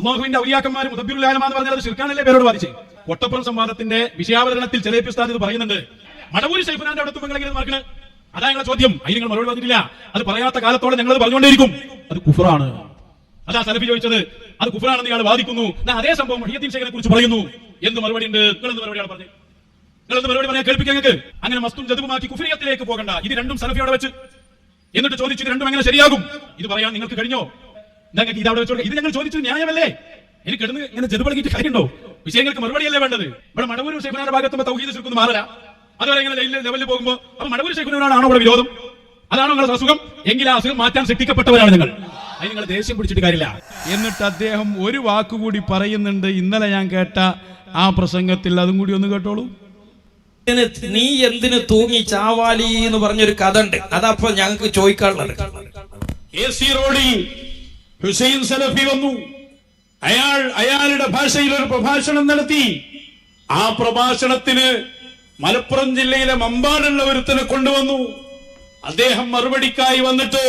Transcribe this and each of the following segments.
അള്ളാഹുവിന്റെ ഔലിയാക്കന്മാർ മുദബ്ബിറുൽ ആലം എന്ന് പറഞ്ഞാൽ അത് ശിർക്കാനല്ലേ പേരോട് വാദിച്ചു. കൊട്ടപ്പുറം സംവാദത്തിന്റെ വിഷയാവതരണത്തിൽ ചിലപ്പി ഉസ്താദ് ഇത് പറയുന്നുണ്ട്. മടവൂർ ശൈഖുനാന്റെ അവിടെ എത്തുമ്പോൾ മറക്കണേ, അതാ ഞങ്ങളെ ചോദ്യം. അതിന് നിങ്ങൾ മറുപടി പറഞ്ഞിട്ടില്ല. അത് പറയാത്ത കാലത്തോടെ ഞങ്ങൾ പറഞ്ഞുകൊണ്ടേയിരിക്കും അത് കുഫറാണ്. അതാ സലഫി ചോദിച്ചത്, അത് കുഫറാണെന്ന് ഇയാൾ വാദിക്കുന്നു. അതേ സംഭവം മുഹിയുദ്ദീൻ ശൈഖിനെ കുറിച്ച് പറയുന്നു. എന്ത് മറുപടി ഉണ്ട്? നിങ്ങളെന്ത് മറുപടിയാണ് പറഞ്ഞത്? നിങ്ങളെന്ത് മറുപടി പറയാൻ കേൾപ്പിക്കാൻ നിങ്ങൾക്ക്? അങ്ങനെ മസ്തും ജദുവുമാക്കി കുഫ്രിയത്തിലേക്ക് പോകണ്ട. ഇത് രണ്ടും സലഫിയോടെ വെച്ച് എന്നിട്ട് ചോദിച്ചു ഇത് രണ്ടും എങ്ങനെ ശരിയാകും? ഇത് പറയാൻ നിങ്ങൾക്ക് കഴിഞ്ഞോ? നിങ്ങൾക്ക് ഇത് അവിടെ വെച്ചോ? ഇത് ഞങ്ങൾ ചോദിച്ചത് ന്യായമല്ലേ? എനിക്ക് കിടന്ന് ഇങ്ങനെ ജദുപളകിയിട്ട് കാര്യമുണ്ടോ? വിഷയങ്ങൾക്ക് മറുപടിയല്ലേ വേണ്ടത്? ഇവിടെ മടവൂർ ശൈഖുനാന്റെ ഭാഗത്തുമ്പോൾ തൗഹീദ് ശിർക്കൊന്നും മാറില്ല. അതുവരെ ഇങ്ങനെ ലെവലിൽ പോകുമ്പോൾ അപ്പൊ മടവൂർ ശൈഖുനാണോ ഇവിടെ വിരോധം? അതാണോ നിങ്ങളുടെ അസുഖം? എങ്കിൽ ആ അസുഖം മാറ്റാൻ സൃഷ്ടിക്കപ്പെട്ടവരാണ് നിങ്ങൾ. അതിന് നിങ്ങൾ ദേഷ്യം പിടിച്ചിട്ട് കാര്യമില്ല. എന്നിട്ട് അദ്ദേഹം ഒരു വാക്കുകൂടി പറയുന്നുണ്ട് ഇന്നലെ ഞാൻ കേട്ട ആ പ്രസംഗത്തിൽ, അതും കൂടി ഒന്ന് കേട്ടോളൂ. നീ എന്തിന് തൂങ്ങി ചാവാലി എന്ന് പറഞ്ഞൊരു കഥ ഉണ്ട്. അതപ്പോ ഞങ്ങൾക്ക് ചോദിക്കാനുള്ളത്. AC റോഡിൽ ഹുസൈൻ സലഫി വന്നു. അയാളുടെ ഭാഷയിൽ ഒരു പ്രഭാഷണം നടത്തി. ആ പ്രഭാഷണത്തിന് മലപ്പുറം ജില്ലയിലെ മമ്പാടുള്ള ഒരുത്തനെ കൊണ്ടുവന്നു. അദ്ദേഹം മറുപടിക്കായി വന്നിട്ട്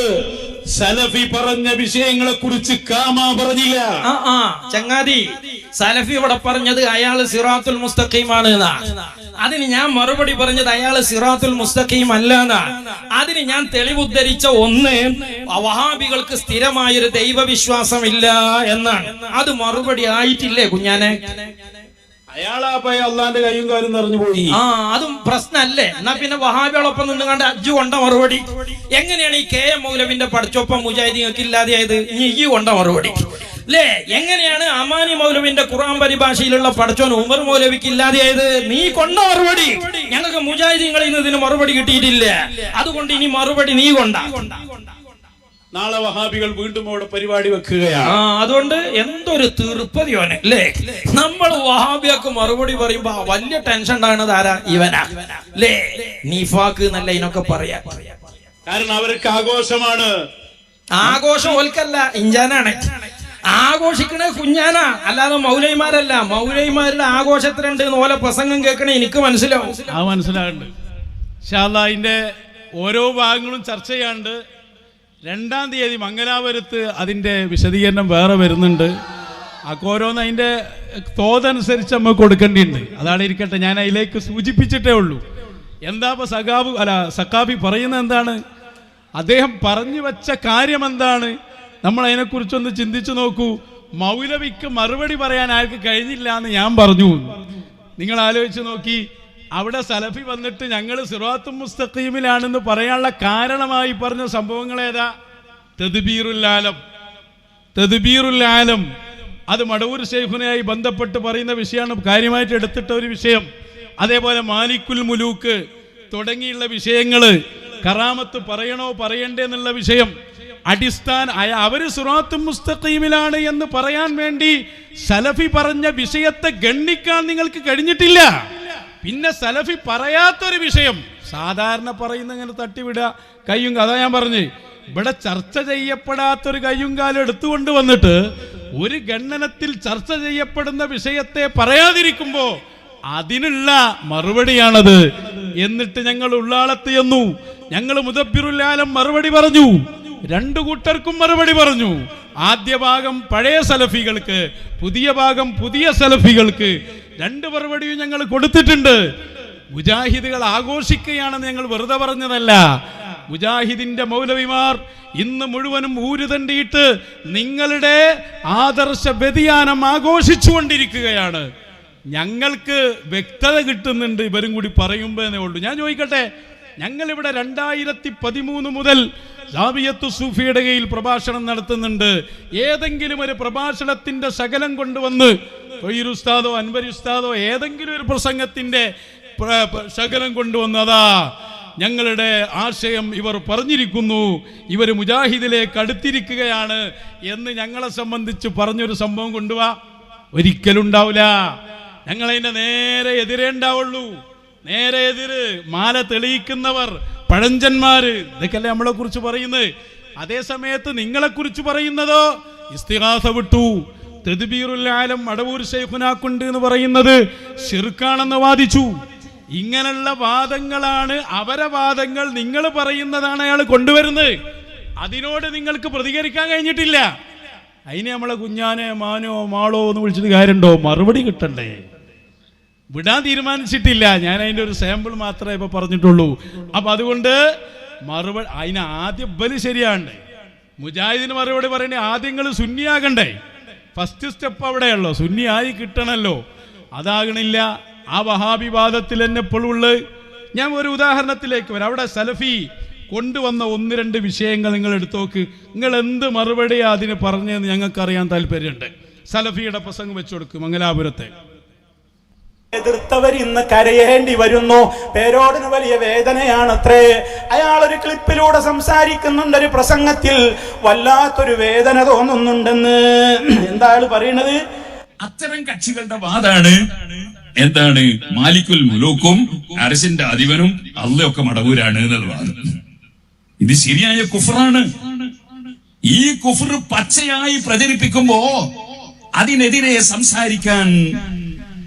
സലഫി പറഞ്ഞ വിഷയങ്ങളെ കുറിച്ച് കാമാ പറഞ്ഞില്ല. ചങ്ങാതി, സലഫി ഇവിടെ പറഞ്ഞത് അയാള് സിറാത്തുൽ മുസ്തഖീമാണ് എന്നാ. അതിന് ഞാൻ മറുപടി പറഞ്ഞത് അയാള് സിറാത്തുൽ മുസ്തഖീം അല്ല എന്നാ. അതിന് ഞാൻ തെളിവുദ്ധരിച്ച ഒന്ന്, വഹാബികൾക്ക് സ്ഥിരമായൊരു ദൈവവിശ്വാസമില്ല എന്നാണ്. അത് മറുപടി ആയിട്ടില്ലേ കുഞ്ഞാനെ? അയാളാപ്പായ അള്ളാന്റെ കയ്യും കാലും നിറഞ്ഞു പോയി. അതും പ്രശ്നല്ലേ? എന്നാ പിന്നെ വഹാബികളൊപ്പം നിന്ന് കണ്ട് അജ്ജു കൊണ്ട മറുപടി എങ്ങനെയാണ്? ഈ KM മൗലവിന്റെ പഠിച്ചൊപ്പം മുജാഹിദീങ്ങൾക്ക് ഇല്ലാതെയായത്? ഈ കൊണ്ട മറുപടി അല്ലേ? എങ്ങനെയാണ് അമാനി മൗലവിന്റെ ഖുർആൻ പരിഭാഷയിലുള്ള പഠിച്ചോൻ ഉമർ മൗലവിക്ക് ഇല്ലാതെയായത്? നീ കൊണ്ട മറുപടി. ഞങ്ങൾക്ക് മുജാഹിദീങ്ങളിൽ നിന്ന് ഇതിന് മറുപടി കിട്ടിയിട്ടില്ല. അതുകൊണ്ട് ഇനി മറുപടി നീ കൊണ്ട. നാളെ വഹാബികൾ വീണ്ടും അവിടെ പരിപാടി വെക്കുകയാണ്. അതുകൊണ്ട് എന്തൊരു തീർപ്പതിയോനെ അല്ലേ? നമ്മൾ വഹാബിയൊക്കെ മറുപടി പറയുമ്പോ വലിയ ടെൻഷൻ ഉണ്ടാകുന്നത് ആരാ? ഇവനാ അല്ലേ? നിഫാക്ക് എന്നല്ല ഇതിനൊക്കെ പറയാ. കാരണം അവർക്ക് ആഘോഷമാണ്. ആഘോഷം ഓൽക്കല്ല, ഇഞ്ചാനാണ്. ആഘോഷിക്കണേ കുഞ്ഞാനാ, അല്ലാതെ മൗലൈമാരല്ല. മൗലൈമാരുടെ ആഘോഷത്തിലുണ്ട് ഓലെ പ്രസംഗം കേൾക്കണേ എനിക്ക് മനസ്സിലാവും. മനസ്സിലാകുന്നുണ്ട്. ഇൻഷാ അല്ലാഹ് അതിന്റെ ഓരോ ഭാഗങ്ങളും ചർച്ച ചെയ്യാണ്ട് 2-ാം തീയതി മംഗലാപുരത്ത് അതിൻ്റെ വിശദീകരണം വേറെ വരുന്നുണ്ട്. ഓരോന്ന് അതിൻ്റെ തോതനുസരിച്ച് നമ്മൾ കൊടുക്കേണ്ടിയുണ്ട്. അതാണ് ഇരിക്കട്ടെ, ഞാൻ അതിലേക്ക് സൂചിപ്പിച്ചിട്ടേ ഉള്ളൂ. എന്താ ഇപ്പോൾ സക്കാബി പറയുന്നത് എന്താണ്? അദ്ദേഹം പറഞ്ഞു വെച്ച കാര്യം എന്താണ്? നമ്മൾ അതിനെക്കുറിച്ചൊന്ന് ചിന്തിച്ചു നോക്കൂ. മൗലവിക്ക് മറുപടി പറയാൻ ആർക്ക് കഴിഞ്ഞില്ല എന്ന് ഞാൻ പറഞ്ഞു. നിങ്ങൾ ആലോചിച്ച് നോക്കി, അവിടെ സലഫി വന്നിട്ട് ഞങ്ങൾ സിറാത്തുൽ മുസ്തഖീമിലാണെന്ന് പറയാനുള്ള കാരണമായി പറഞ്ഞ സംഭവങ്ങൾ ഏതാ? തദ്ബീറുൽ ആലം. അത് മടവൂർ ശൈഖുനായി ബന്ധപ്പെട്ട് പറയുന്ന വിഷയമാണ്, കാര്യമായിട്ട് എടുത്തിട്ട ഒരു വിഷയം. അതേപോലെ മാലിക്കുൽ മുലൂക്ക് തുടങ്ങിയുള്ള വിഷയങ്ങൾ, കറാമത്ത് പറയണോ പറയണ്ടേ എന്നുള്ള വിഷയം, അവര് സിറാത്തുൽ മുസ്തഖീമിലാണ് എന്ന് പറയാൻ വേണ്ടി സലഫി പറഞ്ഞ വിഷയത്തെ ഗണ്ണിക്കാൻ നിങ്ങൾക്ക് കഴിഞ്ഞിട്ടില്ല. പിന്നെ സലഫി പറയാത്തൊരു വിഷയം സാധാരണ പറയുന്ന ഇങ്ങനെ തട്ടിവിടുക, കയ്യും. അതാ ഞാൻ പറഞ്ഞു, ഇവിടെ ചർച്ച ചെയ്യപ്പെടാത്തൊരു കയ്യും കാലം എടുത്തുകൊണ്ട് വന്നിട്ട് ഒരു ഗണ്ണനത്തിൽ ചർച്ച ചെയ്യപ്പെടുന്ന വിഷയത്തെ പറയാതിരിക്കുമ്പോ അതിനുള്ള മറുപടിയാണത്. എന്നിട്ട് ഞങ്ങൾ ഉള്ളാളത്ത് ചെന്നു. ഞങ്ങൾ മുദബ്ബിറുൽ ആലം മറുപടി പറഞ്ഞു. 2 കൂട്ടർക്കും മറുപടി പറഞ്ഞു. ആദ്യ ഭാഗം പഴയ സലഫികൾക്ക്, പുതിയ ഭാഗം പുതിയ സലഫികൾക്ക്. 2 മറുപടിയും ഞങ്ങൾ കൊടുത്തിട്ടുണ്ട്. മുജാഹിദുകൾ ആഘോഷിക്കുകയാണെന്ന് ഞങ്ങൾ വെറുതെ പറഞ്ഞതല്ല. മുജാഹിദിന്റെ മൗലവിമാർ ഇന്ന് മുഴുവനും ഊരുതണ്ടിയിട്ട് നിങ്ങളുടെ ആദർശ വ്യതിയാനം ആഘോഷിച്ചുകൊണ്ടിരിക്കുകയാണ്. ഞങ്ങൾക്ക് വ്യക്തത കിട്ടുന്നുണ്ട് ഇവരും കൂടി പറയുമ്പോഴേ ഉള്ളൂ. ഞാൻ ചോദിക്കട്ടെ, ഞങ്ങളിവിടെ 2013 മുതൽ ജാമിയത്തു സൂഫിയുടെ കീഴിൽ പ്രഭാഷണം നടത്തുന്നുണ്ട്. ഏതെങ്കിലും ഒരു പ്രഭാഷണത്തിന്റെ ശകലം കൊണ്ടുവന്ന് തൊയ്യിർ ഉസ്താദോ അൻവരി ഉസ്താദോ ഏതെങ്കിലും ഒരു പ്രസംഗത്തിന്റെ ശകലം കൊണ്ടുവന്നതാ ഞങ്ങളുടെ ആശയം ഇവർ പറഞ്ഞിരിക്കുന്നു, ഇവർ മുജാഹിദിലേക്ക് അടുത്തിരിക്കുകയാണ് എന്ന് ഞങ്ങളെ സംബന്ധിച്ച് പറഞ്ഞൊരു സംഭവം കൊണ്ടുപോവാ? ഒരിക്കലും ഉണ്ടാവില്ല. ഞങ്ങളതിന്റെ നേരെ എതിരേ ഉണ്ടാവുള്ളൂ. നേരെ എതിര് മാല തെളിയിക്കുന്നവർ, പഴഞ്ചന്മാര്, ഇതൊക്കെയല്ലേ നമ്മളെ കുറിച്ച് പറയുന്നത്. അതേ സമയത്ത് നിങ്ങളെ കുറിച്ച് പറയുന്നതോ ഇസ്തിഗാസ വിട്ടു. തദ്ബീറുൽ ആലം മടവൂർ ശൈഖുനാക്കുണ്ട് എന്ന് പറയുന്നത് ശിർക്കാണെന്ന് വാദിച്ചു. ഇങ്ങനെയുള്ള വാദങ്ങളാണ് അവരെ വാദങ്ങൾ. നിങ്ങൾ പറയുന്നതാണ് അയാൾ കൊണ്ടുവരുന്നത്. അതിനോട് നിങ്ങൾക്ക് പ്രതികരിക്കാൻ കഴിഞ്ഞിട്ടില്ല. അതിന് നമ്മളെ കുഞ്ഞാനെ മാനോ മാളോ എന്ന് വിളിച്ചിട്ട് കാര്യമുണ്ടോ? മറുപടി കിട്ടണ്ടേ? വിടാൻ തീരുമാനിച്ചിട്ടില്ല. ഞാൻ അതിൻ്റെ ഒരു സാമ്പിൾ മാത്രമേ ഇപ്പോൾ പറഞ്ഞിട്ടുള്ളൂ. അപ്പം അതുകൊണ്ട് മറുപടി അതിന് ആദ്യം ബലി ശരിയാണ്ടേ. മുജാഹിദിന് മറുപടി പറയണേ ആദ്യം നിങ്ങൾ സുന്നിയാകണ്ടേ. First step അവിടെയുള്ളൂ, സുന്നിയായി കിട്ടണമല്ലോ. അതാകണില്ല. ആ വഹാബിവാദത്തിൽ തന്നെ ഇപ്പോഴുള്ള ഞാൻ ഒരു ഉദാഹരണത്തിലേക്ക് വരാം. അവിടെ സലഫി കൊണ്ടുവന്ന 1-2 വിഷയങ്ങൾ നിങ്ങൾ എടുത്തു നോക്ക്. നിങ്ങൾ എന്ത് മറുപടിയാണ് അതിന് പറഞ്ഞതെന്ന് ഞങ്ങൾക്കറിയാൻ താല്പര്യമുണ്ട്. സലഫിയുടെ പ്രസംഗം വെച്ചു കൊടുക്കും മംഗലാപുരത്തെ. എതിർത്തവർ ഇന്ന് കരയേണ്ടി വരുന്നു. പേരോടിന് വലിയ വേദനയാണത്രേ. അയാൾ ഒരു ക്ലിപ്പിലൂടെ സംസാരിക്കുന്നുണ്ട്, ഒരു പ്രസംഗത്തിൽ വല്ലാത്തൊരു വേദന തോന്നുന്നുണ്ടെന്ന്. എന്താ ആള് പറയണത്? അത്തരം കക്ഷികളുടെ വാദാണ് എന്താണ് മാലിക്കുൽ മുലൂക്കും അരസിന്റെ അധിപനും അള്ളയൊക്കെ മടവൂരാണ് എന്നുള്ള വാദം. ഇത് ശരിയായ കുഫറാണ്. ഈ കുഫർ പച്ചയായി പ്രചരിപ്പിക്കുമ്പോ അതിനെതിരെ സംസാരിക്കാൻ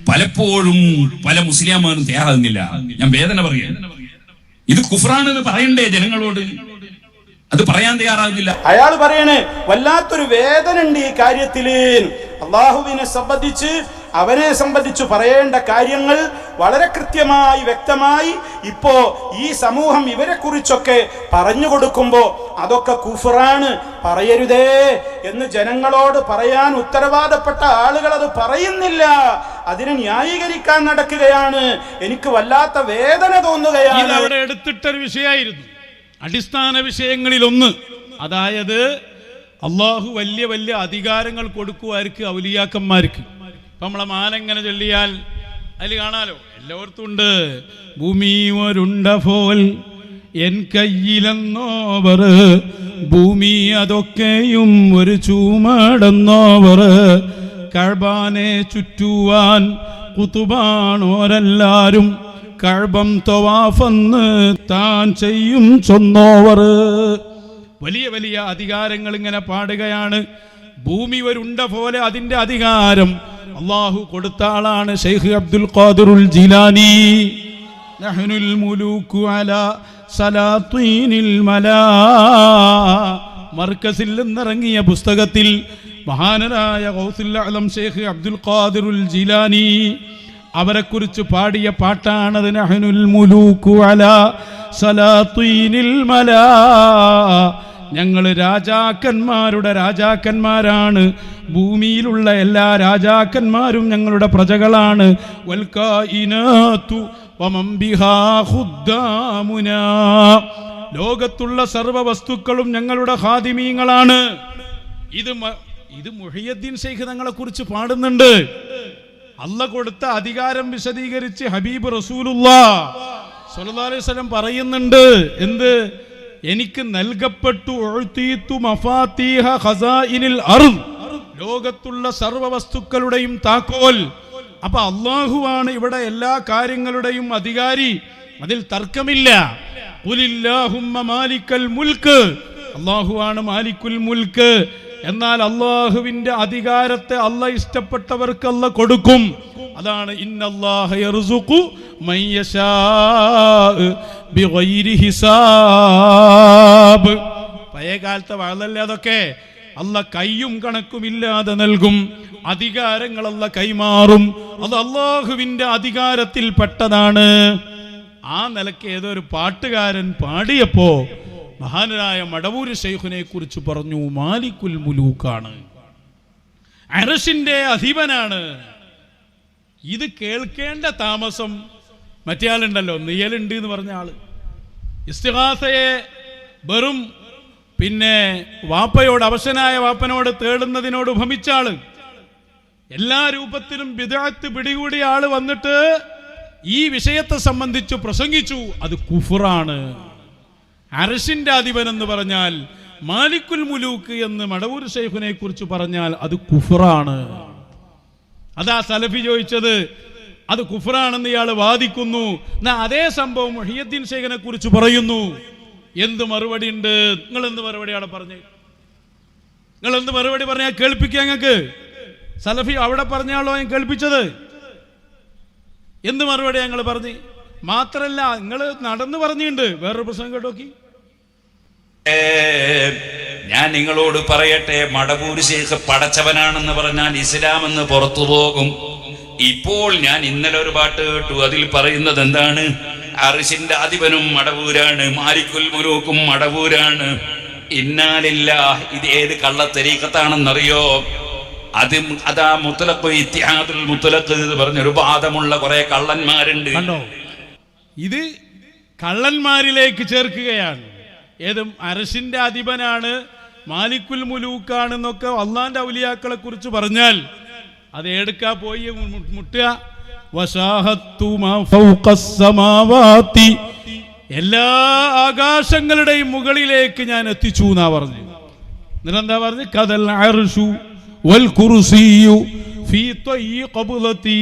പലപ്പോഴും പല മുസ്ലിംമാരും തയ്യാറാകുന്നില്ല. ഞാൻ വേദന പറയാം. ഇത് കുഫറാണെന്ന് പറയണ്ടേ ജനങ്ങളോട്? അത് പറയാൻ തയ്യാറാകുന്നില്ല. അയാൾ പറയണേ വല്ലാത്തൊരു വേദന ഉണ്ട് ഈ കാര്യത്തില്. അള്ളാഹുവിനെ സംബന്ധിച്ച് അവനെ സംബന്ധിച്ച് പറയേണ്ട കാര്യങ്ങൾ വളരെ കൃത്യമായി വ്യക്തമായി ഇപ്പോ ഈ സമൂഹം ഇവരെ കുറിച്ചൊക്കെ പറഞ്ഞു കൊടുക്കുമ്പോ അതൊക്കെ കുഫറാണ്, പറയരുതേ എന്ന് ജനങ്ങളോട് പറയാൻ ഉത്തരവാദപ്പെട്ട ആളുകൾ അത് പറയുന്നില്ല. അതിനെ ന്യായീകരിക്കാൻ നടക്കുകയാണ്. എനിക്ക് വല്ലാത്ത വേദന തോന്നുകയാണ്. അവിടെ എടുത്തിട്ടൊരു വിഷയമായിരുന്നു, അടിസ്ഥാന വിഷയങ്ങളിലൊന്ന്. അതായത് അള്ളാഹു വലിയ വലിയ അധികാരങ്ങൾ കൊടുക്കുമാർക്ക് ഔലിയാക്കന്മാർക്ക്. ഇപ്പം നമ്മളെ മാലെങ്ങനെ ചൊല്ലിയാൽ അതിൽ കാണാലോ, എല്ലാവർക്കും ഉണ്ട്. ഭൂമി ഒരുണ്ട പോൽ എൻ കയ്യിലെന്നോവർ, ഭൂമി അതൊക്കെയും ഒരു ചൂമടന്നോവർ, കഅബാനെ ചുറ്റുവാൻ കുതുബാണോരെല്ലാരും, കഅബം തവാഫെന്ന് താൻ ചെയ്യും ചൊന്നോവർ. വലിയ വലിയ അധികാരങ്ങൾ ഇങ്ങനെ പാടുകയാണ്. ഭൂമി ഒരുണ്ട പോലെ അതിന്റെ അധികാരം അള്ളാഹു കൊടുത്ത ആളാണ് ശൈഖ് അബ്ദുൽ ഖാദിറുൽ ജിലാനി. നഹ്നുൽ മുലൂകു അലാ സലാത്തീനിൽ മലാ മർക്കസിൽ നിന്നിറങ്ങിയ പുസ്തകത്തിൽ മഹാനരായ ഗൗസുൽ അഅലം ശൈഖ് അബ്ദുൽ ഖാദിറുൽ ജിലാനി അവരെക്കുറിച്ച് പാടിയ പാട്ടാണത്. നഹ്നുൽ മുലൂകു അലാ സലാത്തീനിൽ മലാ, ഞങ്ങൾ രാജാക്കന്മാരുടെ രാജാക്കന്മാരാണ്, ഭൂമിയിലുള്ള എല്ലാ രാജാക്കന്മാരും ഞങ്ങളുടെ പ്രജകളാണ്. വൽകായിനാതു വമൻ ബിഹാ ഖുദ്ദാമുനാ, ലോകത്തുള്ള സർവ്വ വസ്തുക്കളും ഞങ്ങളുടെ ഖാദിമീങ്ങളാണ്. ഇത് മുഹയ്യദ്ദീൻ ശൈഖ് തങ്ങളെ കുറിച്ച് പാടുന്നുണ്ട്. അല്ലാഹ് കൊടുത്ത അധികാരം വിശദീകരിച്ച് ഹബീബ് റസൂലുള്ളാഹ് സ്വല്ലല്ലാഹു അലൈഹി വസല്ലം പറയുന്നുണ്ട്. എന്ത്? എനിക്ക് നൽകപ്പെട്ടു ഉഅ്തീതു മഫാതീഹ ഖസാഇനിൽ അർദ്, ലോകത്തുള്ള സർവ്വ വസ്തുക്കളുടെയും താക്കോൽ. അപ്പൊ അല്ലാഹുവാണ് ഇവിടെ എല്ലാ കാര്യങ്ങളുടെയും അധികാരി, അതിൽ തർക്കമില്ല. ഖുലില്ലാഹുമ്മ മാലിക്കൽ മുൽക്ക്, അല്ലാഹുവാണ് മാലിക്കുൽ മുൽക്ക്. എന്നാൽ അള്ളാഹുവിന്റെ അധികാരത്തെ അള്ളാഹ് ഇഷ്ടപ്പെട്ടവർക്ക് അള്ളാഹ് കൊടുക്കും. അതാണ് ഇന്നല്ലാഹ യർസുഖു മൻ യശാഉ ബിഗൈരി ഹിസാബ്. പഴയ കാലത്തെ വാഴല്ലേ അതൊക്കെ. അള്ളാഹ് കയ്യും കണക്കുമില്ലാതെ നൽകും, അധികാരങ്ങൾ അള്ളാഹ് കൈമാറും. അത് അള്ളാഹുവിന്റെ അധികാരത്തിൽ പെട്ടതാണ്. ആ നിലയ്ക്ക് ഏതോ ഒരു പാട്ടുകാരൻ പാടിയപ്പോ മഹാനായ മടവൂർ ശൈഖിനെ കുറിച്ച് പറഞ്ഞു, മാലിക്കുൽ മുലൂക്കാണ്, അർശിന്റെ അധിപനാണ്. ഇത് കേൾക്കേണ്ട താമസം മറ്റേ ആളുണ്ടല്ലോ, നിയലുണ്ട് എന്ന് പറഞ്ഞ ആള്, ഇസ്തിഗാസയെ വെറും വാപ്പയോട്, അവശനായ വാപ്പനോട് തേടുന്നതിനോട് ഉപമിച്ച ആള്, എല്ലാ രൂപത്തിലും ബിദ്അത്ത് പിടികൂടിയ ആള് വന്നിട്ട് ഈ വിഷയത്തെ സംബന്ധിച്ച് പ്രസംഗിച്ചു. അത് കുഫറാണ്. അർശിന്റെ അധിപൻ എന്ന് പറഞ്ഞാൽ, മാലിക്കുൽ മുലൂക്ക് എന്ന് മടവൂർ ശൈഖിനെ കുറിച്ച് പറഞ്ഞാൽ അത് കുഫറാണ്. അതാ സലഫി ചോദിച്ചത്, അത് കുഫറാണെന്ന് ഇയാൾ വാദിക്കുന്നു. എന്നാ അതേ സംഭവം മുഹയ്യദ്ദീൻ ശൈഖിനെ കുറിച്ച് പറയുന്നു. എന്ത് മറുപടി ഉണ്ട്? നിങ്ങൾ എന്ത് മറുപടിയാണ് പറഞ്ഞത്? നിങ്ങൾ എന്ത് മറുപടി പറഞ്ഞാൽ കേൾപ്പിക്കുക? ഞങ്ങൾക്ക് സലഫി അവിടെ പറഞ്ഞാളോ ഞാൻ കേൾപ്പിച്ചത്? എന്ത് മറുപടി ഞങ്ങൾ പറഞ്ഞു? മാത്രല്ല നിങ്ങൾ നടന്നു പറഞ്ഞിട്ടുണ്ട്. വേറൊരു പ്രസംഗം കേട്ടോക്കി, ഞാൻ നിങ്ങളോട് പറയട്ടെ, മടവൂർ ശൈഖ് പടച്ചവനാണെന്ന് പറഞ്ഞാൽ ഇസ്ലാം എന്ന് പുറത്തു പോകും. ഇപ്പോൾ ഞാൻ ഇന്നലെ ഒരു പാട്ട് കേട്ടു, അതിൽ പറയുന്നത് എന്താണ്? അർശിന്റെ അധിപനും മടവൂരാണ്, മാലിക്കുൽ മുലൂക്കും മടവൂരാണ്. ഇന്നാലില്ലാഹ്. ഇത് ഏത് കള്ളത്തരീക്കത്താണെന്നറിയോ? അതാ മുത്തലഖ്, ഇത്തിഹാദുൽ മുത്തലഖ് എന്ന് പറഞ്ഞൊരു വാദമുള്ള കുറെ കള്ളന്മാരുണ്ട്. കണ്ടോ, ഇത് കള്ളന്മാരിലേക്ക് ചേർക്കുകയാണ്. ഏതും അർശിന്റെ അധിപനാണ്, മാലിക്കുൽ മുലൂക്കാണെന്നൊക്കെ അള്ളാന്റെ ഔലിയാക്കളെ കുറിച്ച് പറഞ്ഞാൽ അത് എടുക്കാ പോയി മുട്ടുക. എല്ലാ ആകാശങ്ങളുടെയും മുകളിലേക്ക് ഞാൻ എത്തിച്ചു എന്നാ പറഞ്ഞു. എന്നിട്ടെന്താ പറഞ്ഞു? കദൽ അർശു വൽ കുർസിയു ഫീ ത്വയ്യി ഖബ്ലതി.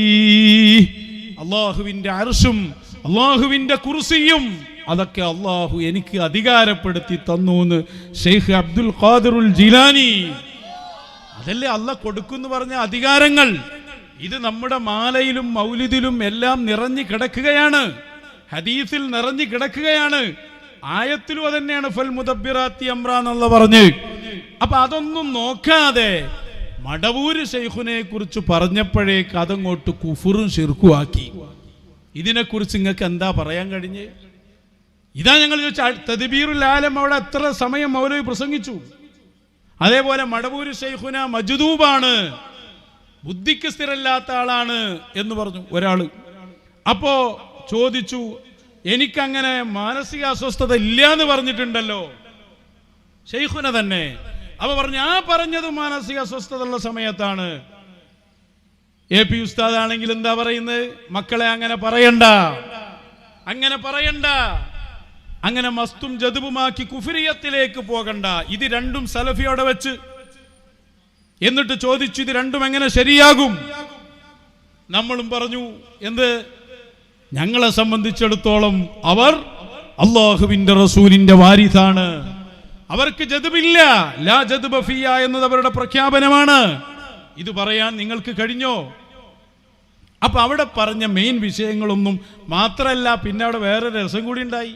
അല്ലാഹുവിന്റെ അർശും അല്ലാഹുവിന്റെ കുർസിയും അതൊക്കെ അള്ളാഹു എനിക്ക് അധികാരപ്പെടുത്തി തന്നു എന്ന് ഷെയ്ഖ് അബ്ദുൽ ഖാദിറുൽ ജിലാനി. അതല്ലേ അള്ളാഹ് കൊടുക്കുന്നു പറഞ്ഞ അധികാരങ്ങൾ. ഇത് നമ്മുടെ മാലയിലും മൗലിദിലും എല്ലാം നിറഞ്ഞു കിടക്കുകയാണ്, ഹദീസിൽ നിറഞ്ഞു കിടക്കുകയാണ്, ആയത്തിലും അതന്നെയാണ് ഫൽ മുദബ്ബിറാത്തി അംറ എന്നുള്ള പറഞ്ഞ്. അപ്പൊ അതൊന്നും നോക്കാതെ മടവൂര് ശൈഖുനെ കുറിച്ച് പറഞ്ഞപ്പോഴേക്ക് അതങ്ങോട്ട് കുഫറും ശിർക്കുമാക്കി. ഇതിനെക്കുറിച്ച് നിങ്ങൾക്ക് എന്താ പറയാൻ കഴിഞ്ഞ്? ഇതാ ഞങ്ങൾ ചോദിച്ച തദ്ബീറുൽ ആലം അവിടെ എത്ര സമയം മൗലവി പ്രസംഗിച്ചു. അതേപോലെ മടവൂര് ശൈഖുന മജ്ദൂബാണ്, ബുദ്ധിക്ക് സ്ഥിരമില്ലാത്ത ആളാണ് എന്ന് പറഞ്ഞു ഒരാള്. അപ്പോ ചോദിച്ചു, എനിക്കങ്ങനെ മാനസിക അസ്വസ്ഥത ഇല്ല എന്ന് പറഞ്ഞിട്ടുണ്ടല്ലോ ശൈഖുന തന്നെ. അപ്പൊ പറഞ്ഞു, ആ പറഞ്ഞത് മാനസിക അസ്വസ്ഥത ഉള്ള സമയത്താണ്. AP ഉസ്താദ് ആണെങ്കിൽ എന്താ പറയുന്നത്? മക്കളെ അങ്ങനെ പറയണ്ട, അങ്ങനെ പറയണ്ട, അങ്ങനെ മസ്തും ജദുബുമാക്കി കുഫ്രിയത്തിലേക്ക് പോകണ്ട. ഇത് രണ്ടും സലഫിയോടെ വെച്ച് എന്നിട്ട് ചോദിച്ചു, ഇത് രണ്ടും എങ്ങനെ ശരിയാകും? നമ്മളും പറഞ്ഞു, എന്ത്? ഞങ്ങളെ സംബന്ധിച്ചിടത്തോളം അവർ അള്ളാഹുവിന്റെ റസൂലിന്റെ വാരിസാണ്, അവർക്ക് ജദുബില്ല, ലാ ജദുബ ഫിയ എന്നത് അവരുടെ പ്രഖ്യാപനമാണ്. ഇത് പറയാൻ നിങ്ങൾക്ക് കഴിഞ്ഞോ? അപ്പൊ അവിടെ പറഞ്ഞ മെയിൻ വിഷയങ്ങളൊന്നും മാത്രല്ല, പിന്നെ അവിടെ വേറെ രസം കൂടി ഉണ്ടായി.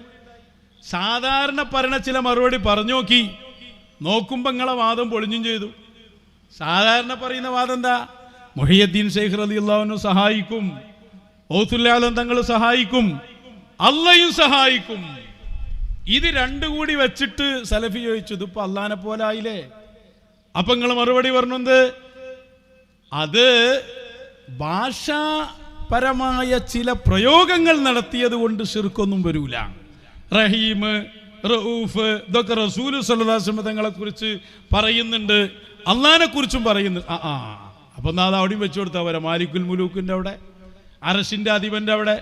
സാധാരണ പറഞ്ഞ ചില മറുപടി പറഞ്ഞു നോക്കി, നോക്കുമ്പോ നിങ്ങളെ വാദം പൊളിഞ്ഞും ചെയ്തു. സാധാരണ പറയുന്ന വാദം എന്താ? മുഹിയുദ്ദീൻ ശൈഖ് റളിയല്ലാഹു അൻഹു സഹായിക്കും, ഔസുല്ലാദം തങ്ങൾ സഹായിക്കും, അള്ളയും സഹായിക്കും. ഇത് രണ്ടും കൂടി വെച്ചിട്ട് സലഫി ചോദിച്ചു, ഇതിപ്പോ അള്ളാനെ പോലെ ആയില്ലേ? അപ്പൊ നിങ്ങൾ മറുപടി പറഞ്ഞത് അത് ഭാഷാപരമായ ചില പ്രയോഗങ്ങൾ നടത്തിയത് കൊണ്ട് ശിർക്കൊന്നും വരൂല. റഹീം, റഊഫ് ഇതൊക്കെ റസൂൽ സല്ലല്ലാഹു അലൈഹി വസല്ലം തങ്ങളെ കുറിച്ച് പറയുന്നുണ്ട്, അള്ളാനെ കുറിച്ചും പറയുന്നു. അപ്പൊ എന്നാ അത് അവിടെയും വെച്ചു കൊടുത്താ വരാം. മാലിക്കുൽ മുലൂക്കിന്റെ അവിടെ, അർശിന്റെ അധിപന്റെ അവിടെ,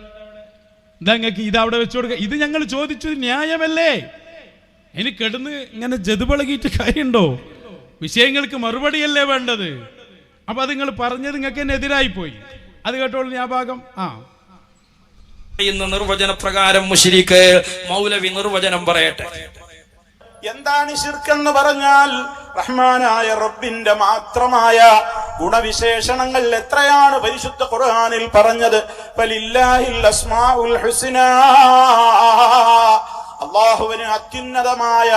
നിങ്ങൾക്ക് ഇതവിടെ വെച്ചു കൊടുക്കുക. ഇത് ഞങ്ങൾ ചോദിച്ചത് ന്യായമല്ലേ? എനിക്കെടുന്ന് ഇങ്ങനെ ജതുപളകിയിട്ട് കാര്യമുണ്ടോ? വിഷയങ്ങൾക്ക് മറുപടിയല്ലേ വേണ്ടത്? അപ്പൊ അത് നിങ്ങൾ പറഞ്ഞത് നിങ്ങൾക്ക് തന്നെ എതിരായി പോയി. അത് കേട്ടോളൂ ഞാൻ ഭാഗം. ഇന്ന് നിർവചന പ്രകാരം മുശ്രിക്ക് മൗലവി നിർവചനം പറയട്ടെ. എന്താണ് ശിർക്ക് എന്ന് പറഞ്ഞാൽ? റഹ്മാനായ റബ്ബിന്റെ മാത്രമായ ഗുണവിശേഷണങ്ങൾ എത്രയാണ് പരിശുദ്ധ ഖുർആനിൽ പറഞ്ഞത്? ഫലില്ലാഹിൽ അസ്മാഉൽ ഹുസ്നാ, അല്ലാഹുവിന് അത്യുന്നതമായ,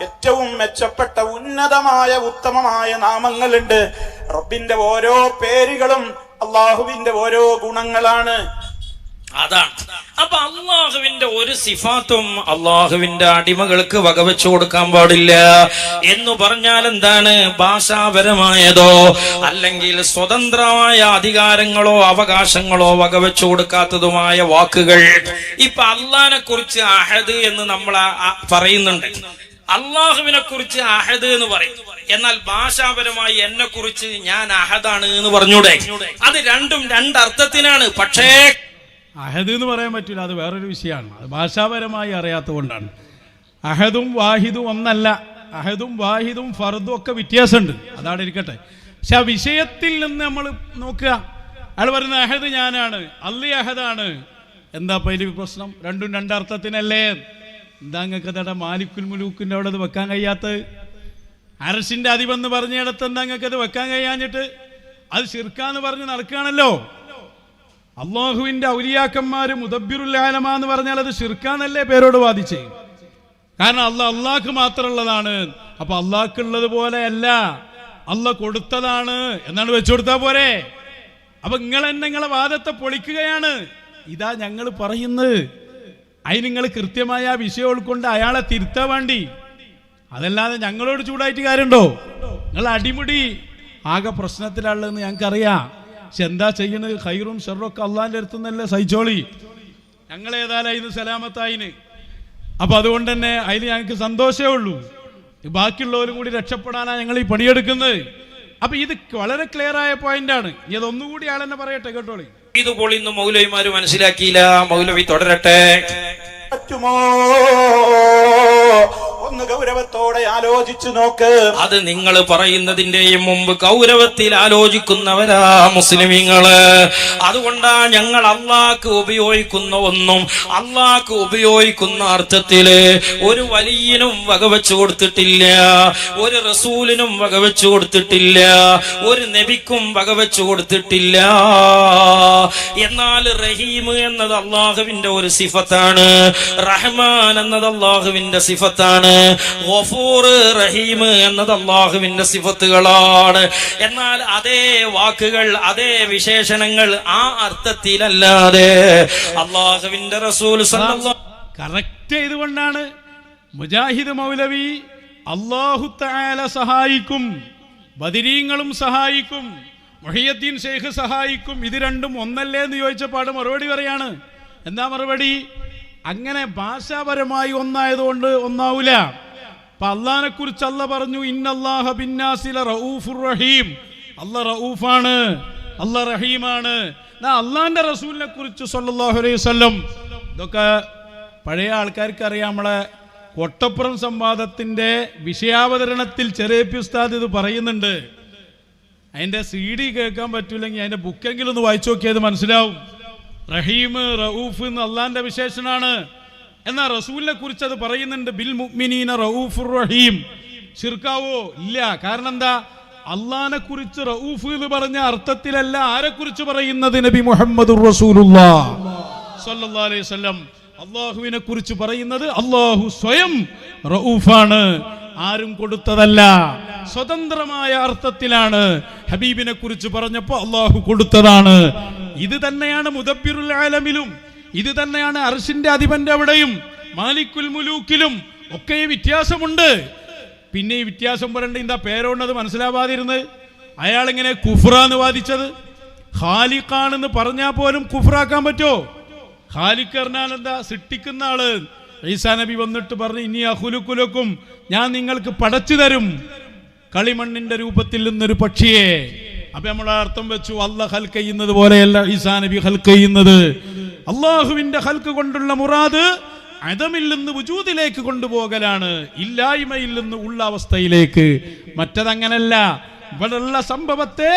ഏറ്റവും മെച്ചപ്പെട്ട, ഉന്നതമായ, ഉത്തമമായ നാമങ്ങളുണ്ട്. റബ്ബിന്റെ ഓരോ പേരുകളും അല്ലാഹുവിന്റെ ഓരോ ഗുണങ്ങളാണ്. അതാണ്. അപ്പൊ അള്ളാഹുവിന്റെ ഒരു സിഫാത്തും അള്ളാഹുവിന്റെ അടിമകൾക്ക് വകവെച്ചു കൊടുക്കാൻ പാടില്ല എന്ന് പറഞ്ഞാൽ എന്താണ്? ഭാഷാപരമായതോ അല്ലെങ്കിൽ സ്വതന്ത്രമായ അധികാരങ്ങളോ അവകാശങ്ങളോ വകവെച്ചു കൊടുക്കാത്തതുമായ വാക്കുകൾ. ഇപ്പൊ അള്ളാഹിനെ കുറിച്ച് അഹദ് എന്ന് നമ്മൾ പറയുന്നുണ്ട്, അള്ളാഹുവിനെ കുറിച്ച് അഹദ് എന്ന് പറയും. എന്നാൽ ഭാഷാപരമായി എന്നെ കുറിച്ച് ഞാൻ അഹദാണ് എന്ന് പറഞ്ഞൂടെ? അത് രണ്ടും രണ്ടർത്ഥത്തിനാണ്. പക്ഷേ അഹദ് എന്ന് പറയാൻ പറ്റില്ല, അത് വേറൊരു വിഷയമാണ്. അത് ഭാഷാപരമായി അറിയാത്തത് കൊണ്ടാണ്. അഹദും വാഹിദും ഒന്നല്ല. അഹദും വാഹിദും ഫർദും ഒക്കെ വ്യത്യാസമുണ്ട്, അതാണ് ഇരിക്കട്ടെ. പക്ഷെ ആ വിഷയത്തിൽ നിന്ന് നമ്മൾ നോക്കുക. അയാൾ പറയുന്ന അഹദ് ഞാനാണ്, അള്ളി അഹദാണ്. എന്താ പൈലി പ്രശ്നം? രണ്ടും രണ്ടർത്ഥത്തിനല്ലേ? എന്താ നിങ്ങൾക്ക് മാലിക്കുൽ മുലൂക്കിന്റെ അവിടെ അത് വെക്കാൻ കഴിയാത്തത്? അർശിന്റെ അധിപെന്ന് പറഞ്ഞിടത്ത് എന്താ നിങ്ങൾക്ക് അത് വെക്കാൻ കഴിയാഞ്ഞിട്ട്? അത് ശിർക്കാന്ന് പറഞ്ഞ് നടക്കുകയാണല്ലോ. അള്ളാഹുവിന്റെ ഔലിയാക്കന്മാര് മുദബ്ബിറുൽ ആലമ എന്ന് പറഞ്ഞാൽ അത് ശിർക്കാന്നല്ലേ പേരോട് വാദിച്ചേ? കാരണം അള്ളാഹ്ക്ക് മാത്രമുള്ളതാണ്, അപ്പൊ അള്ളാഹ്ക്കുള്ളത് പോലെയല്ല, അള്ളാഹ് കൊടുത്തതാണ് എന്നാണ് വെച്ചു കൊടുത്താ പോരെ. അപ്പൊ നിങ്ങൾ എന്നെ നിങ്ങളെ വാദത്തെ പൊളിക്കുകയാണ്. ഇതാ ഞങ്ങൾ പറയുന്നത്. അതിന് നിങ്ങൾ കൃത്യമായ ആ വിഷയം ഉൾക്കൊണ്ട് അയാളെ തിരുത്താൻ വേണ്ടി, അതല്ലാതെ ഞങ്ങളോട് ചൂടായിട്ട് കാര്യമുണ്ടോ? നിങ്ങൾ അടിമുടി ആകെ പ്രശ്നത്തിലുള്ളതെന്ന് ഞങ്ങൾക്കറിയാം. പക്ഷെ എന്താ ചെയ്യുന്നത്? ഖൈറും ഷർറൊക്കെ അള്ളാഹിന്റെ അടുത്ത് നിന്നല്ലേ സഹിച്ചോളി. ഞങ്ങൾ ഏതായാലും ഇന്ന് സലാമത്തായിന്. അപ്പൊ അതുകൊണ്ട് തന്നെ അതിന് ഞങ്ങൾക്ക് സന്തോഷമേ ഉള്ളൂ. ബാക്കിയുള്ളവരും കൂടി രക്ഷപ്പെടാനാണ് ഞങ്ങൾ ഈ പണിയെടുക്കുന്നത്. അപ്പൊ ഇത് വളരെ ക്ലിയർ ആയ പോയിന്റാണ്. ഇതൊന്നുകൂടി ആളെന്നെ പറയട്ടെ, കേട്ടോളി. ഇത് പൊളിന്ന് മൗലവിമാര് മനസ്സിലാക്കിയില്ല. മൗലവി തുടരട്ടെ. പറ്റുമോ? ഒന്ന് ഗൗരവത്തോടെ ആലോചിച്ചു നോക്ക്. അത് നിങ്ങൾ പറയുന്നതിന്റെയും മുമ്പ് ഗൗരവത്തിൽ ആലോചിക്കുന്നവരാ മുസ്ലിമീങ്ങള്. അതുകൊണ്ടാ ഞങ്ങൾ അള്ളാഹ്ക്ക് ഉപയോഗിക്കുന്ന ഒന്നും അള്ളാഹ്ക്ക് ഉപയോഗിക്കുന്ന അർത്ഥത്തില് ഒരു വലിയനും വകവെച്ചു കൊടുത്തിട്ടില്ല, ഒരു റസൂലിനും വകവെച്ചു കൊടുത്തിട്ടില്ല, ഒരു നബിക്കും വകവെച്ചു കൊടുത്തിട്ടില്ല. എന്നാൽ റഹീം എന്നത് അള്ളാഹുവിന്റെ ഒരു സിഫത്താണ്, റഹ്മാൻ എന്നത് അള്ളാഹുവിന്റെ സിഫത്താണ്, ഗഫൂർ റഹീം എന്നത് അള്ളാഹുവിന്റെ സിഫത്തുകളാണ്. എന്നാൽ അതേ വാക്കുകൾ, അതേ വിശേഷണങ്ങൾ ആ അർത്ഥത്തിലല്ലാതെ അള്ളാഹുവിന്റെ റസൂൽ കറക്റ്റ് ചെയ്തുകൊണ്ടാണ് മുജാഹിദ് മൗലവി അല്ലാഹു തആല സഹായിക്കും, ബദരീങ്ങളും സഹായിക്കും, മുഹിയുദ്ദീൻ ശൈഖ് സഹായിക്കും, ഇത് രണ്ടും ഒന്നല്ലേ എന്ന് ചോദിച്ചപ്പാട് മറുപടി പറയാണ്. എന്താ മറുപടി? അങ്ങനെ ഭാഷാപരമായി ഒന്നായതുകൊണ്ട് ഒന്നാവൂല. അപ്പൊ അള്ളാഹിനെ കുറിച്ച് അല്ല പറഞ്ഞു, ഇന്നല്ലാഹ ബിന്നാസില റഊഫുർ റഹീം. അല്ലാഹ് റഊഫാണ്, അല്ലാഹ് റഹീമാണ്. അള്ളാഹിന്റെ റസൂലിനെ കുറിച്ച് സല്ലല്ലാഹു അലൈഹി വസല്ലം, ഇതൊക്കെ പഴയ ആൾക്കാർക്ക് അറിയാം. നമ്മളെ കൊട്ടപ്പുറം സംവാദത്തിന്റെ വിഷയാവതരണത്തിൽ ചെറിയപ്പി ഉസ്താദ് ഇത് പറയുന്നുണ്ട്. അതിന്റെ CD കേൾക്കാൻ പറ്റൂലെങ്കിൽ അതിന്റെ ബുക്കെങ്കിലും ഒന്ന് വായിച്ചു നോക്കിയത് മനസ്സിലാവും. റഹീം റഊഫ് എന്ന് അള്ളാന്റെ വിശേഷനാണ്. എന്നാൽ റസൂലിനെ കുറിച്ച് അത് പറയുന്നുണ്ട്, ബിൽ മുഅ്മിനീന റഊഫുർ റഹീം. ശിർക്കാവോ? ഇല്ല. കാരണം എന്താ? അള്ളാനെ കുറിച്ച് റഊഫ് എന്ന് പറഞ്ഞ അർത്ഥത്തിലല്ല ആരെ കുറിച്ച് പറയുന്നത്? നബി മുഹമ്മദുർ റസൂലുള്ളാഹ് സ്വല്ലല്ലാഹു അലൈഹി വസല്ലം. അള്ളാഹുവിനെ കുറിച്ച് പറയുന്നത് അള്ളാഹു സ്വയം റഊഫാണ്, ആരും കൊടുത്തതല്ല, സ്വതന്ത്രമായ അർത്ഥത്തിലാണ്. ഹബീബിനെ കുറിച്ച് പറഞ്ഞപ്പോൾ അള്ളാഹു കൊടുത്തതാണ്. ഇത് തന്നെയാണ് മുദബ്ബിറുൽ ആലമിലും, ഇത് തന്നെയാണ് അർശിന്റെ അധിപന്റെ അവിടെയും മാലിക്കുൽ മുലൂക്കിലും ഒക്കെ ഈ വ്യത്യാസമുണ്ട്. പിന്നെ ഈ വ്യത്യാസം പറയേണ്ട എന്താ പേരോണ്ടത് മനസ്സിലാവാതിരുന്നത്? അയാൾ ഇങ്ങനെ കുഫ്റാന്ന് വാദിച്ചത്. ഖാലിഖാണെന്ന് പറഞ്ഞാൽ പോലും കുഫ്റാക്കാൻ പറ്റുമോ? ഖാലിഖ് പറഞ്ഞാൽ എന്താ? സൃഷ്ടിക്കുന്ന ആള്. ഈസാ നബി വന്നിട്ട് പറഞ്ഞു, ഇനി അഖുലുക്കുലക്കും, ഞാൻ നിങ്ങൾക്ക് പടച്ചു തരും കളിമണ്ണിന്റെ രൂപത്തിൽ നിന്നൊരു പക്ഷിയെ. അപ്പൊ നമ്മൾ അർത്ഥം വെച്ചു, അല്ലാഹ് ഹൽക്ക് ചെയ്യുന്നത് പോലെയല്ല ഈസാ നബി ഹൽക്ക് ചെയ്യുന്നത്. അള്ളാഹുവിന്റെ ഹൽക്ക് കൊണ്ടുള്ള മുറാദ് അദമിൽ നിന്ന് വുജൂദിലേക്ക് കൊണ്ടുപോകലാണ്, ഇല്ലായ്മയിൽ നിന്ന് ഉള്ള അവസ്ഥയിലേക്ക്. മറ്റതങ്ങനല്ല. ഇവിടെയുള്ള സംഭവത്തെ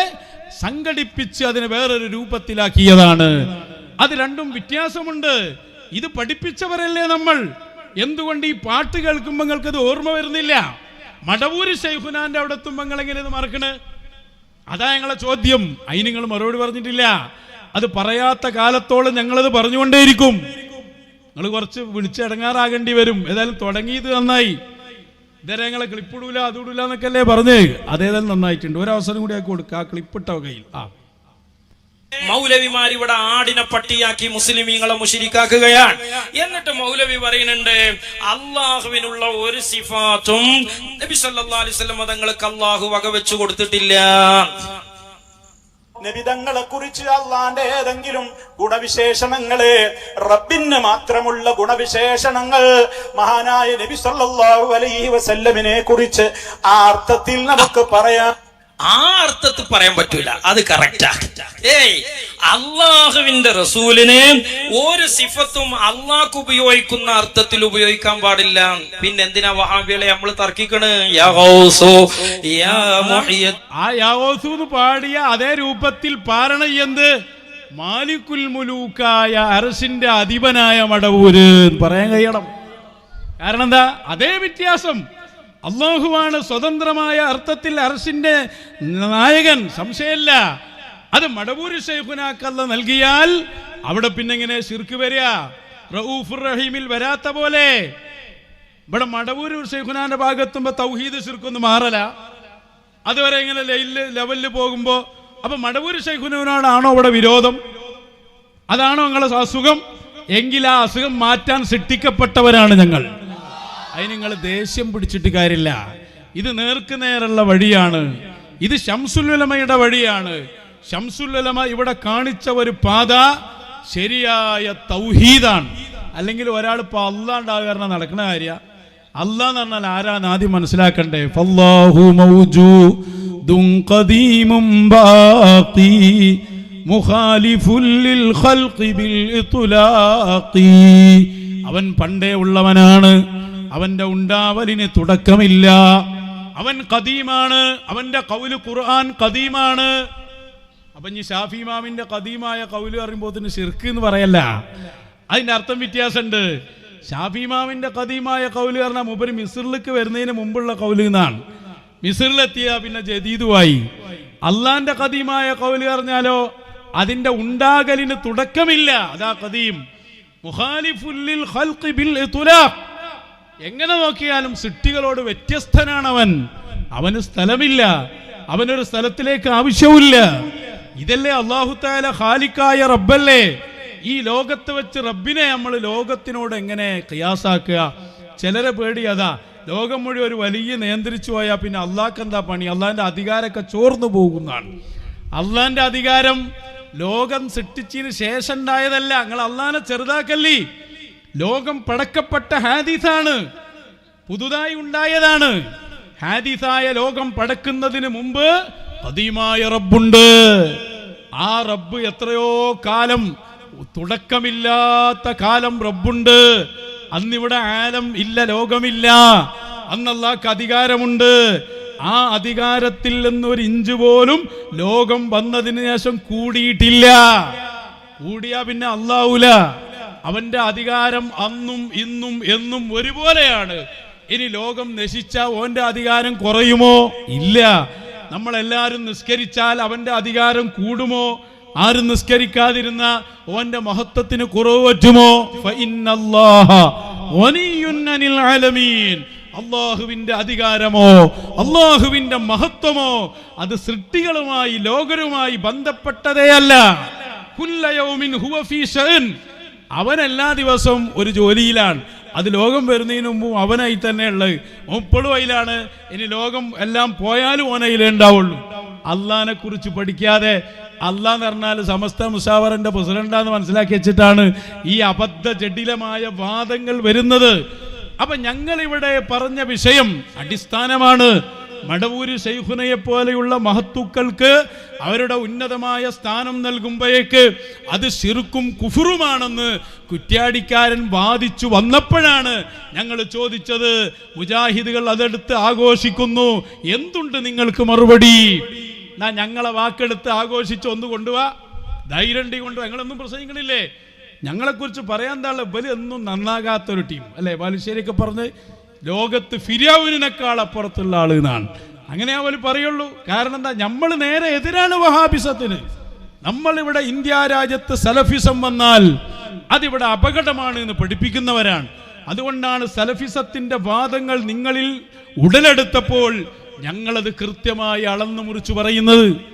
സംഘടിപ്പിച്ച് അതിനെ വേറൊരു രൂപത്തിലാക്കിയതാണ്. അത് രണ്ടും വ്യത്യാസമുണ്ട്. ഇത് പഠിപ്പിച്ചവരല്ലേ നമ്മൾ. എന്തുകൊണ്ട് ഈ പാട്ട് കേൾക്കുമ്പോൾ നിങ്ങൾക്ക് അത് ഓർമ്മ വരുന്നില്ല? മടവൂര് ശൈഖുനാന്റെ അവിടെ എത്തുമ്പോൾ നിങ്ങൾ എങ്ങനെ ഇത് മറക്കണ്? അതാ ഞങ്ങളെ ചോദ്യം. അതിന് നിങ്ങൾ മറുപടി പറഞ്ഞിട്ടില്ല. അത് പറയാത്ത കാലത്തോളം ഞങ്ങളത് പറഞ്ഞുകൊണ്ടേയിരിക്കും. നിങ്ങൾ കുറച്ച് വിളിച്ചടങ്ങാറാകേണ്ടി വരും. ഏതായാലും തുടങ്ങിയത് നന്നായി. ഇതേ ഞങ്ങളെ ക്ലിപ്പിടൂല അതിടൂല എന്നൊക്കെ അല്ലേ പറഞ്ഞ്. അതേതായാലും നന്നായിട്ടുണ്ട്. ഒരവസരം കൂടി ആക്കി കൊടുക്കുക. ആ ക്ലിപ്പിട്ട കയ്യിൽ. മൗലവിമാർ ഇവിടെ ആടിനെ പട്ടിയാക്കി മുസ്ലിമീങ്ങളെ മുശ്രിക്കാക്കുകയാണ്. എന്നിട്ട് മൗലവി പറയുന്നുണ്ട്, അള്ളാഹുവിനുള്ള ഒരു സിഫാത്തും നബി സല്ലല്ലാഹു അലൈഹി വസല്ലം തങ്ങൾക്ക് അള്ളാഹു വകവെച്ചു കൊടുത്തിട്ടില്ല. നബിതങ്ങളെ കുറിച്ച് അള്ളാന്റെ ഏതെങ്കിലും ഗുണവിശേഷണങ്ങള്, റബ്ബിന് മാത്രമുള്ള ഗുണവിശേഷണങ്ങൾ മഹാനായ നബി സല്ലല്ലാഹു അലൈഹി വസല്ലമിനെ കുറിച്ച് ആ അർത്ഥത്തിൽ നമുക്ക് പറയാം. ആ അർത്ഥത്തിൽ പറയാൻ പറ്റൂല. അത് കറക്റ്റാ. അള്ളാഹുവിന്റെ റസൂലിന് ഒരു സിഫത്തും അള്ളാഹ്ക്ക് ഉപയോഗിക്കുന്ന അർത്ഥത്തിൽ ഉപയോഗിക്കാൻ പാടില്ല. പിന്നെ എന്തിനാ വഹാബികളെ നമ്മൾ തർക്കിക്കണ്? ആ യാഗോസു എന്ന് പാടിയ അതേ രൂപത്തിൽ പാരണ എന്ത്? മാലിക്കുൽ മുലൂക്കായ അർശിന്റെ അധിപനായ മടവൂര് പറയാൻ കഴിയണം. കാരണം എന്താ? അതേ വ്യത്യാസം. അള്ളാഹുവാണ് സ്വതന്ത്രമായ അർത്ഥത്തിൽ അർശിന്റെ നായകൻ, സംശയമില്ല. അത് മടവൂര് ശൈഖുനാക്കല്ല നൽകിയാൽ അവിടെ പിന്നെ എങ്ങനെ ശിർക്ക് വരിക? റഊഫുർ റഹീമിൽ വരാത്ത പോലെ. ഇവിടെ മടവൂര് ശൈഖുനാന്റെ ഭാഗത്തുമ്പോ തൗഹീദ് ശിർക്കൊന്നും മാറല. അതുവരെ ഇങ്ങനെ ലെവലിൽ പോകുമ്പോ അപ്പൊ മടവൂര് ശൈഖുനാണോ ഇവിടെ വിരോധം? അതാണോ നിങ്ങളെ അസുഖം? എങ്കിൽ ആ അസുഖം മാറ്റാൻ സൃഷ്ടിക്കപ്പെട്ടവരാണ് ഞങ്ങൾ. അതിന് നിങ്ങൾ ദേഷ്യം പിടിച്ചിട്ട് കാര്യമില്ല. ഇത് നേർക്ക് നേരുള്ള വഴിയാണ്. ഇത് ശംസുൽ ഉലമയുടെ വഴിയാണ്. ശംസുൽ ഉലമ ഇവിടെ കാണിച്ച ഒരു പാത ശരിയായ തൗഹീദാണ്. അല്ലെങ്കിൽ ഒരാൾ ഇപ്പൊ അല്ലാഹ് ഉണ്ടാകാരണം നടക്കുന്ന കാര്യ. അല്ലാഹ് എന്ന് പറഞ്ഞാൽ ആരാന്ന് ആദ്യം മനസ്സിലാക്കണ്ടേ. ഫല്ലാഹു മൗജൂദുൻ ഖദീമുൻ ബാഖി മുഖാലിഫുൽ ലിൽ ഖൽഖി ബിൽ ഇത്ലാഖി. അവൻ പണ്ടേ ഉള്ളവനാണ്. അവന്റെ ഉണ്ടാവലിന് തുടക്കമില്ല. അവൻ ഖദീമാണ്. അവന്റെ ഖൗല് ഖുർആൻ ഖദീമാണ്. അപ്പൊ ഇനി ഷാഫി ഇമാമിന്റെ ഖദീമായ ഖൗല് പറയുമ്പോത്തിന് ശിർക്ക് എന്ന് പറയല്ല. അതിന്റെ അർത്ഥം വ്യത്യാസമുണ്ട്. ഷാഫി ഇമാമിന്റെ ഖദീമായ ഖൗല് പറഞ്ഞാൽ മൂപ്പര് മിസ്റിലേക്ക് വരുന്നതിന് മുമ്പുള്ള ഖൗല് എന്നാണ്. മിസ്റിലെത്തിയ പിന്നെ ജദീദുമായി. അള്ളാന്റെ ഖദീമായ ഖൗല് പറഞ്ഞാലോ അതിന്റെ ഉണ്ടാകലിന് തുടക്കമില്ല. അതാ ഖദീം. മുഖാലിഫുൽ ലിൽ ഖൽഖി ബിൽ ഇത്ലാഖ്. എങ്ങനെ നോക്കിയാലും സൃഷ്ടികളോട് വ്യത്യസ്തനാണ് അവൻ. അവന് സ്ഥലമില്ല. അവനൊരു സ്ഥലത്തിലേക്ക് ആവശ്യമില്ല. ഇതല്ലേ അല്ലാഹു തആല ഖാലിക്കായ റബ്ബല്ലേ. ഈ ലോകത്ത് വെച്ച് റബ്ബിനെ നമ്മൾ ലോകത്തിനോട് എങ്ങനെ ഖിയാസാക്കുക? ചിലരെ പേടി അതാ, ലോകം മുഴുവൻ ഒരു വലിയ നിയന്ത്രിച്ചു പോയാൽ പിന്നെ അള്ളാഹ്ക്ക് എന്താ പണി? അള്ളാഹിന്റെ അധികാരമൊക്കെ ചോർന്നു പോകുന്നതാണ്. അള്ളാഹിന്റെ അധികാരം ലോകം സൃഷ്ടിച്ചതിന് ശേഷം ഉണ്ടായതല്ല. നിങ്ങൾ അള്ളാഹിനെ ചെറുതാക്കല്ലേ. ലോകം പടക്കപ്പെട്ട ഹാദിസാണ്, പുതുതായി ഉണ്ടായതാണ്. ഹാദിസായ ലോകം പടക്കുന്നതിന് മുമ്പ് ഖദീമായ റബ്ബുണ്ട്. ആ റബ്ബ് എത്രയോ കാലം, തുടക്കമില്ലാത്ത കാലം റബ്ബുണ്ട്. അന്നിവിടെ ആലം ഇല്ല, ലോകമില്ല. അന്ന് അല്ലാഹ്ക്ക് അധികാരമുണ്ട്. ആ അധികാരത്തിൽ നിന്ന് ഒരു ഇഞ്ച് പോലും ലോകം വന്നതിന് ശേഷം കൂടിയിട്ടില്ല. കൂടിയാ പിന്നെ അല്ലാഹുല. അവന്റെ അധികാരം അന്നും ഇന്നും എന്നും ഒരുപോലെയാണ്. ഇനി ലോകം നശിച്ചാൽ ഓന്റെ അധികാരം കുറയുമോ? ഇല്ല. നമ്മളെല്ലാരും നിസ്കരിച്ചാൽ അവന്റെ അധികാരം കൂടുമോ? ആരും നിസ്കരിക്കാതിരുന്ന ഓന്റെ മഹത്വത്തിന് കുറവ് പറ്റുമോ? അള്ളാഹുവിന്റെ അധികാരമോ അള്ളാഹുവിന്റെ മഹത്വമോ അത് സൃഷ്ടികളുമായി ലോകരുമായി ബന്ധപ്പെട്ടതേ അല്ല. അവൻ എല്ലാ ദിവസവും ഒരു ജോലിയിലാണ്. അത് ലോകം വരുന്നതിന് മുമ്പും അവനായി തന്നെ ഉള്ളത്. മുപ്പളും അതിലാണ്. ഇനി ലോകം എല്ലാം പോയാലും ഓനയിലേ ഉണ്ടാവുള്ളൂ. അള്ളാഹിനെ കുറിച്ച് പഠിക്കാതെ അള്ളാഹ് എന്ന് പറഞ്ഞാൽ സമസ്ത മുസാവറിന്റെ പ്രസിഡന്റാന്ന് മനസ്സിലാക്കി വെച്ചിട്ടാണ് ഈ അബദ്ധ ജഡിലമായ വാദങ്ങൾ വരുന്നത്. അപ്പൊ ഞങ്ങൾ ഇവിടെ പറഞ്ഞ വിഷയം അടിസ്ഥാനമാണ്. മടവൂര് ശൈഖുനയെ പോലെയുള്ള മഹത്തുക്കൾക്ക് അവരുടെ ഉന്നതമായ സ്ഥാനം നൽകുമ്പോഴേക്ക് അത് ശിർക്കും കുഫറുമാണെന്ന് കുറ്റ്യാടിക്കാരൻ വാദിച്ചു വന്നപ്പോഴാണ് ഞങ്ങൾ ചോദിച്ചത്, മുജാഹിദുകൾ അതെടുത്ത് ആഘോഷിക്കുന്നു, എന്തുണ്ട് നിങ്ങൾക്ക് മറുപടി? ഞങ്ങളെ വാക്കെടുത്ത് ആഘോഷിച്ച് ഒന്ന് കൊണ്ടുപോവാ, ധൈര്യം കൊണ്ടുപോവാ. ഞങ്ങളൊന്നും പ്രസംഗിക്കണില്ലേ? ഞങ്ങളെക്കുറിച്ച് പറയാൻ താളെ ബലി ഒന്നും നന്നാകാത്തൊരു ടീം അല്ലേ? ബാലുശ്ശേരിയൊക്കെ പറഞ്ഞ് ലോകത്ത് ഫിർഔനിനേക്കാൾ അപ്പുറത്തുള്ള ആള് എന്നാണ്. അങ്ങനെ അവർ പറയുള്ളൂ. കാരണം എന്താ? നമ്മൾ നേരെ എതിരാണ് വഹാബിസത്തിന്. നമ്മളിവിടെ ഇന്ത്യ രാജ്യത്ത് സലഫിസം വന്നാൽ അതിവിടെ അപകടമാണ് എന്ന് പഠിപ്പിക്കുന്നവരാണ്. അതുകൊണ്ടാണ് സലഫിസത്തിന്റെ വാദങ്ങൾ നിങ്ങളിൽ ഉടലെടുത്തപ്പോൾ ഞങ്ങളത് കൃത്യമായി അളന്നു മുറിച്ചു പറയുന്നത്.